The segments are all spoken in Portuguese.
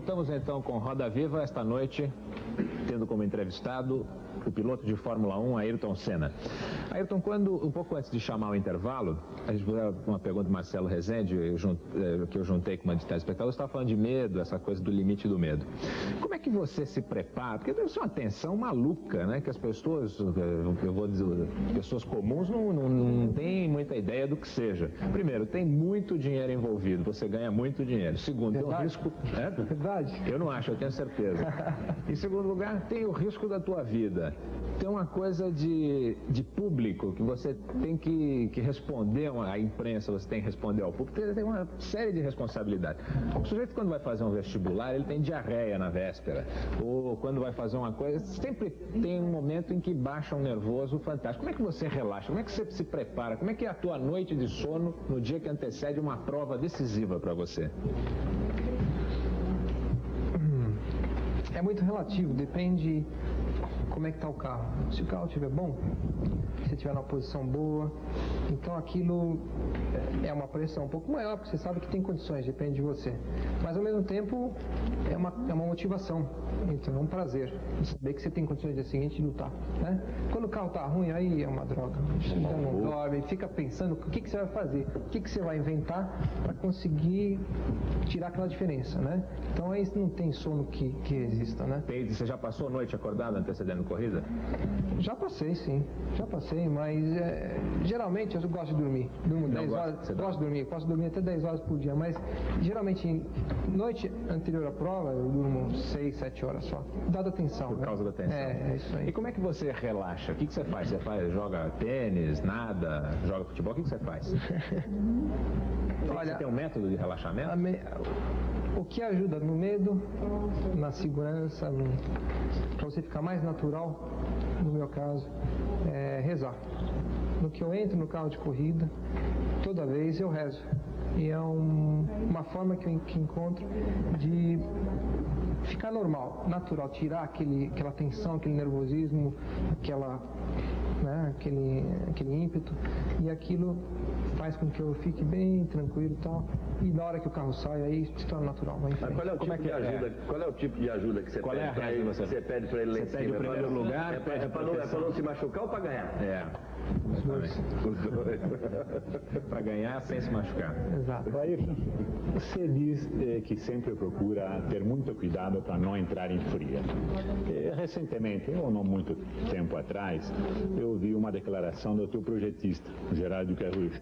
Voltamos então com Roda Viva esta noite, tendo como entrevistado o piloto de Fórmula 1, Ayrton Senna. Ayrton, um pouco antes de chamar o intervalo, a gente fez uma pergunta do Marcelo Rezende, que eu juntei com uma de telespectadores, estava falando de medo, essa coisa do limite do medo. Como é que você se prepara? Porque deve ser uma tensão maluca, né? Que as pessoas, eu vou dizer, pessoas comuns não têm muita ideia do que seja. Primeiro, tem muito dinheiro envolvido, você ganha muito dinheiro. Segundo, tem um risco... Verdade. Eu não acho, eu tenho certeza. Em segundo lugar, tem o risco da tua vida. Tem uma coisa de público, que você tem que responder à imprensa, você tem que responder ao público, tem uma série de responsabilidades. O sujeito, quando vai fazer um vestibular, ele tem diarreia na véspera, ou quando vai fazer uma coisa, sempre tem um momento em que baixa um nervoso fantástico. Como é que você relaxa? Como é que você se prepara? Como é que é a tua noite de sono no dia que antecede uma prova decisiva para você? É muito relativo, depende como é que está o carro. Se o carro estiver bom, se estiver numa posição boa, então aquilo é uma pressão um pouco maior, porque você sabe que tem condições, depende de você. Mas ao mesmo tempo é uma motivação, então é um prazer saber que você tem condições no dia seguinte de lutar, né? Quando o carro está ruim, aí é uma droga. Você já não dorme, fica pensando o que você vai fazer, o que você vai inventar para conseguir tirar aquela diferença, né? Então aí não tem sono que exista, né? Você já passou a noite acordado antecedendo corrida? Já passei, sim. Já passei, mas geralmente eu gosto de dormir. Durmo 10 horas. Gosto de dormir. Posso dormir até 10 horas por dia, mas geralmente noite anterior à prova eu durmo 6, 7 horas só. Dada atenção. Por causa da atenção. É isso aí. E como é que você relaxa? O que você faz? Joga tênis, nada, joga futebol? O que você faz? Você tem um método de relaxamento? O que ajuda no medo, na segurança, para você ficar mais natural, no meu caso, é rezar. No que eu entro no carro de corrida, toda vez eu rezo. E é uma forma que encontro de ficar normal, natural, tirar aquela tensão, aquele nervosismo, aquele ímpeto, e aquilo faz com que eu fique bem tranquilo e tal, e na hora que o carro sai, aí se torna natural. Mas qual é o tipo de ajuda que você pede para ele? Você pede para ele lá em cima? Você pede o primeiro lugar? É para não se machucar ou para ganhar? Os dois. Para ganhar sem se machucar. Exato. Você diz que sempre procura ter muito cuidado para não entrar em fria. Recentemente, ou não muito tempo atrás, eu vi uma declaração do teu projetista, Gerardo Carrucho,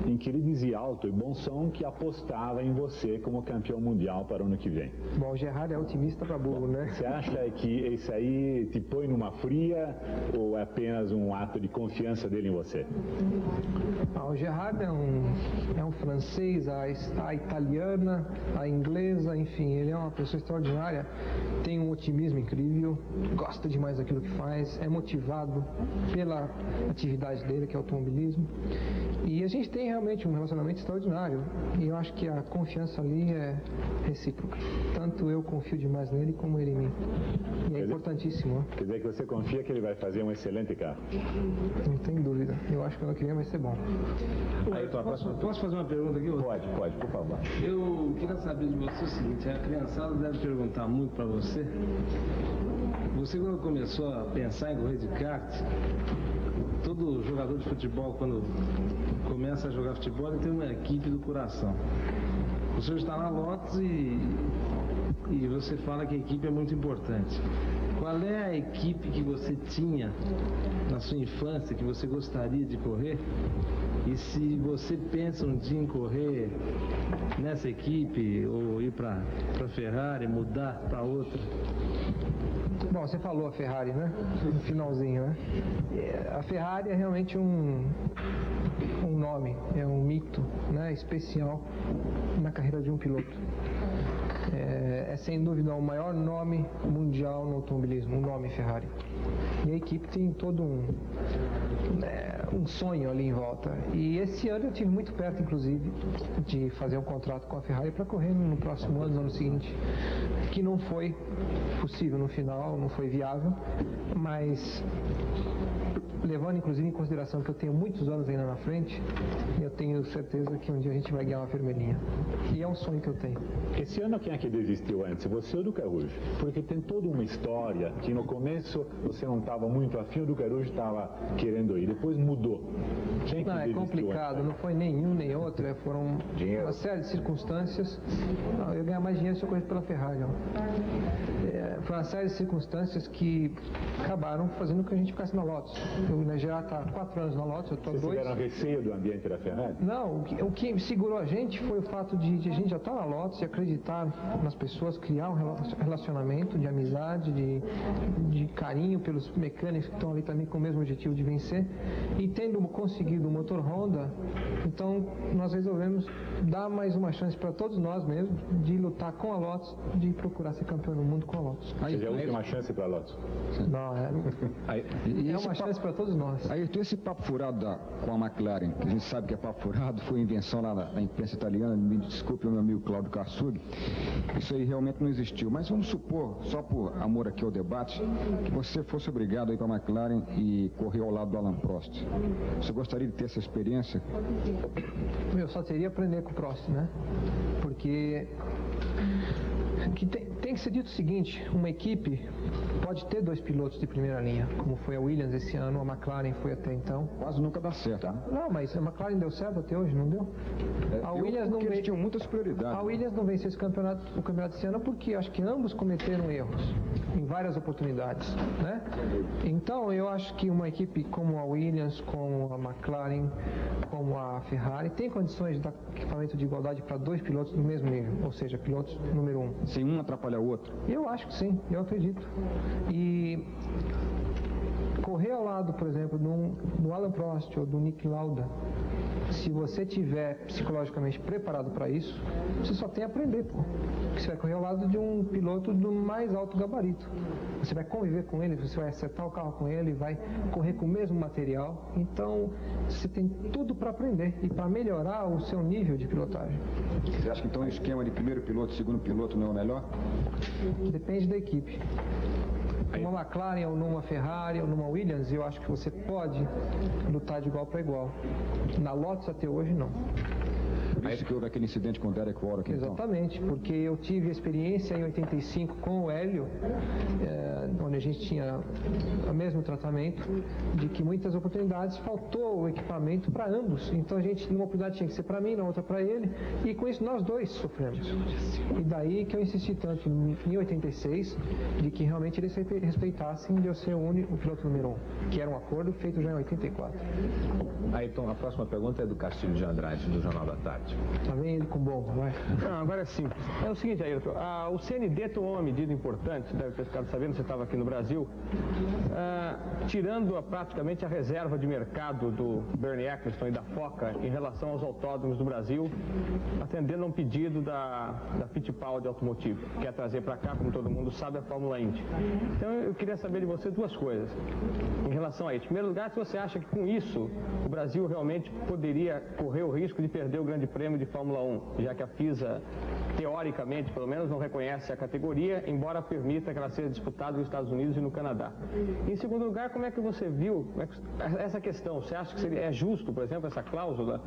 em que ele dizia alto e bom som que apostava em você como campeão mundial para o ano que vem. Bom, o Gerardo é otimista para burro, né? Você acha que isso aí te põe numa fria ou é apenas um ato de confiança dele em você? O Gerardo é um francês, a italiana, a inglesa, enfim, ele é uma pessoa extraordinária, tem um otimismo incrível, gosta demais daquilo que faz, é motivado pela atividade dele, que é o automobilismo, e a gente tem realmente um relacionamento extraordinário, e eu acho que a confiança ali é recíproca, tanto eu confio demais nele como ele em mim, e é importantíssimo. Quer dizer que você confia que ele vai fazer um excelente carro? Não tem dúvida, eu acho que ano que vem vai ser bom. Posso fazer uma pergunta aqui? Pode, por favor. Eu queria saber de você o seguinte, a criançada deve perguntar muito para você. Você, quando começou a pensar em correr de kart, todo jogador de futebol, quando começa a jogar futebol, ele tem uma equipe do coração. O senhor está na Lotus e você fala que a equipe é muito importante. Qual é a equipe que você tinha na sua infância, que você gostaria de correr? E se você pensa um dia em correr nessa equipe, ou ir para Ferrari, mudar para outra? Bom, você falou a Ferrari, né? No finalzinho, né? A Ferrari é realmente um nome, é um mito, né? Especial na carreira de um piloto. É sem dúvida o maior nome mundial no automobilismo, o nome Ferrari. E a equipe tem todo um sonho ali em volta. E esse ano eu tive muito perto, inclusive, de fazer um contrato com a Ferrari para correr no próximo ano, no ano seguinte, que não foi possível no final, não foi viável, mas levando inclusive em consideração que eu tenho muitos anos ainda na frente, eu tenho certeza que um dia a gente vai ganhar uma vermelhinha. E é um sonho que eu tenho. Esse ano quem é que desistiu antes? Você ou do Caruso? Porque tem toda uma história que no começo você não estava muito afim, o do Caruso estava querendo ir, depois mudou. Quem que Não, é complicado, antes? não foi nenhum nem outro, foram uma série de circunstâncias. Não, eu ia ganhar mais dinheiro se eu corresse pela Ferrari. Foi uma série de circunstâncias que acabaram fazendo com que a gente ficasse na Lotus. Eu já está há 4 anos na Lotus, eu estou 2. Vocês tiveram receio do ambiente da Ferrari? Não, o que segurou a gente foi o fato de a gente já estar na Lotus e acreditar nas pessoas, criar um relacionamento de amizade, de carinho pelos mecânicos que estão ali também com o mesmo objetivo de vencer. E tendo conseguido o motor Honda, então nós resolvemos dar mais uma chance para todos nós mesmos de lutar com a Lotus, de procurar ser campeão do mundo com a Lotus. Ou seja, a última chance para a Lotus? Não, é uma chance para todos nós. Aí esse papo furado com a McLaren, que a gente sabe que é papo furado, foi invenção lá na imprensa italiana, me desculpe o meu amigo Cláudio Karsug, isso aí realmente não existiu. Mas vamos supor, só por amor aqui ao debate, que você fosse obrigado a ir para a McLaren e correr ao lado do Alain Prost. Você gostaria de ter essa experiência? Eu só teria a aprender com o Prost, né? Porque tem que ser dito o seguinte, uma equipe pode ter 2 pilotos de primeira linha, como foi a Williams esse ano, a McLaren foi até então. Quase nunca dá certo. Né? Não, mas a McLaren deu certo até hoje, não deu? A Williams não eles tinham muitas prioridades. A Williams não venceu o campeonato esse ano porque acho que ambos cometeram erros em várias oportunidades, né? Então eu acho que uma equipe como a Williams, como a McLaren, como a Ferrari tem condições de dar equipamento de igualdade para 2 pilotos do mesmo nível, ou seja, pilotos número 1. Sem um atrapalhar o outro? Eu acho que sim, eu acredito. E correr ao lado, por exemplo, do Alain Prost ou do Niki Lauda, se você tiver psicologicamente preparado para isso, você só tem a aprender, pô. Porque você vai correr ao lado de um piloto do mais alto gabarito. Você vai conviver com ele, você vai acertar o carro com ele, vai correr com o mesmo material. Então, você tem tudo para aprender e para melhorar o seu nível de pilotagem. Você acha que então o esquema de primeiro piloto, segundo piloto não é o melhor? Depende da equipe. Numa McLaren ou numa Ferrari ou numa Williams, eu acho que você pode lutar de igual para igual. Na Lotus até hoje, não. Por isso que houve aquele incidente com o Derek Warwick, então. Exatamente, porque eu tive a experiência em 85 com o Hélio, onde a gente tinha o mesmo tratamento, de que muitas oportunidades faltou o equipamento para ambos. Então a gente, numa oportunidade tinha que ser para mim, na outra para ele, e com isso nós dois sofremos. E daí que eu insisti tanto em 86, de que realmente eles respeitassem de eu ser o piloto número 1, que era um acordo feito já em 84. Ayrton, a próxima pergunta é do Castilho de Andrade, do Jornal da Tarde. Lá vem ele com bomba, vai. Não, agora é simples. É o seguinte, Ayrton, o CND tomou uma medida importante, deve ter ficado sabendo, você estava aqui no Brasil, tirando praticamente a reserva de mercado do Bernie Eccleston e da Foca em relação aos autódromos do Brasil, atendendo a um pedido da Fittipaldi Automotive, que quer trazer para cá, como todo mundo sabe, a Fórmula Indy. Então eu queria saber de você 2 coisas em relação a isso. Em primeiro lugar, se você acha que com isso o Brasil realmente poderia correr o risco de perder o Grande Prêmio de Fórmula 1, já que a FISA, teoricamente, pelo menos, não reconhece a categoria, embora permita que ela seja disputada nos Estados Unidos e no Canadá. Em segundo lugar, como é que você viu essa questão? Você acha que é justo, por exemplo, essa cláusula,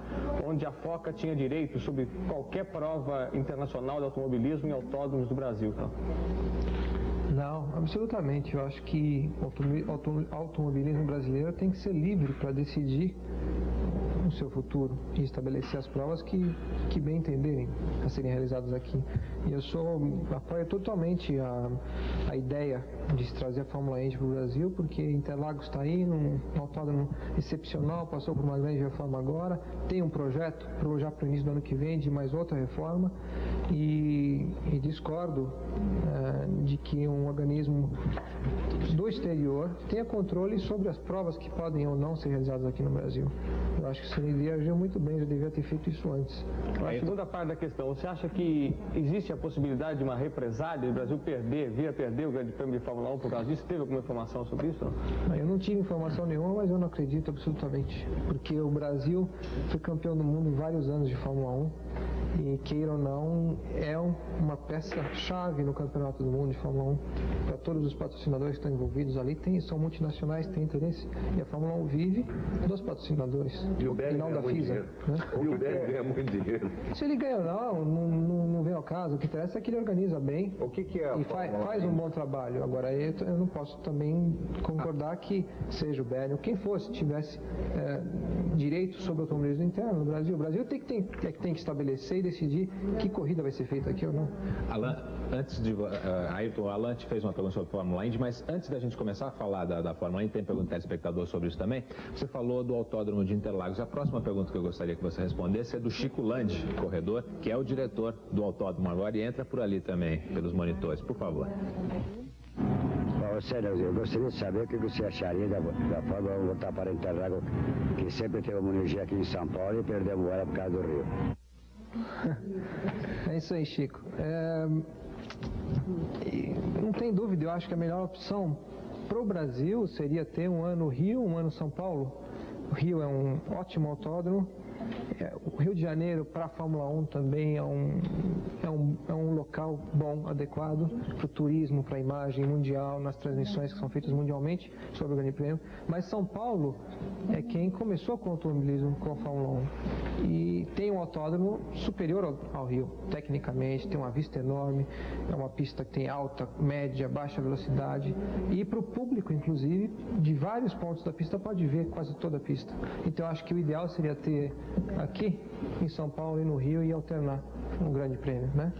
onde a Foca tinha direito sobre qualquer prova internacional de automobilismo em autódromos do Brasil? Então? Não, absolutamente. Eu acho que o automobilismo brasileiro tem que ser livre para decidir o seu futuro e estabelecer as provas que bem entenderem a serem realizadas aqui. E eu apoio totalmente a ideia de se trazer a Fórmula Indy para o Brasil, porque Interlagos está aí, um autódromo excepcional, passou por uma grande reforma agora, tem um projeto já para o início do ano que vem de mais outra reforma, e discordo de que um organismo do exterior tenha controle sobre as provas que podem ou não ser realizadas aqui no Brasil. Eu acho que ele agiu muito bem, já devia ter feito isso antes. A segunda parte da questão, você acha que existe a possibilidade de uma represália, do Brasil vir a perder o Grande Prêmio de Fórmula 1 por causa disso? Teve alguma informação sobre isso? Não? Eu não tive informação nenhuma, mas eu não acredito absolutamente, porque o Brasil foi campeão do mundo em vários anos de Fórmula 1 e, queira ou não, é uma peça-chave no Campeonato do Mundo de Fórmula 1 para todos os patrocinadores que estão envolvidos ali, são multinacionais, têm interesse, e a Fórmula 1 vive dos patrocinadores, e o BR não da FISA. Né? E o BR ganha muito dinheiro. Se ele ganha ou não vem ao caso, o que interessa é que ele organiza bem o que é e faz um bom trabalho. Agora, eu não posso também concordar que seja o BR ou quem fosse, tivesse direito sobre o automobilismo interno no Brasil. O Brasil tem que estabelecer e decidir que corrida vai ser feita aqui ou não. Alan, Ayrton, Alan te fez uma pergunta sobre a Fórmula Indy, mas antes da gente começar a falar da Fórmula Indy, tem pergunta do telespectador sobre isso também. Você falou do Autódromo de Interlagos. A próxima pergunta que eu gostaria que você respondesse é do Chico Landi, corredor, que é o diretor do autódromo agora e entra por ali também, pelos monitores. Por favor. Eu gostaria de saber o que você acharia da Fórmula 1 voltar para Interlagos, que sempre teve uma energia aqui em São Paulo e perdemos ela por causa do Rio. É isso aí, Chico. Não tem dúvida, eu acho que a melhor opção para o Brasil seria ter um ano Rio, um ano São Paulo. O Rio é um ótimo autódromo. O Rio de Janeiro para a Fórmula 1 também é um local bom, adequado para o turismo, para a imagem mundial, nas transmissões que são feitas mundialmente sobre o Grande Prêmio. Mas São Paulo é quem começou com o automobilismo com a Fórmula 1 e tem um autódromo superior ao Rio, tecnicamente, tem uma vista enorme, é uma pista que tem alta, média, baixa velocidade e para o público, inclusive, de vários pontos da pista pode ver quase toda a pista. Então eu acho que o ideal seria ter aqui em São Paulo e no Rio e alternar um Grande Prêmio, né?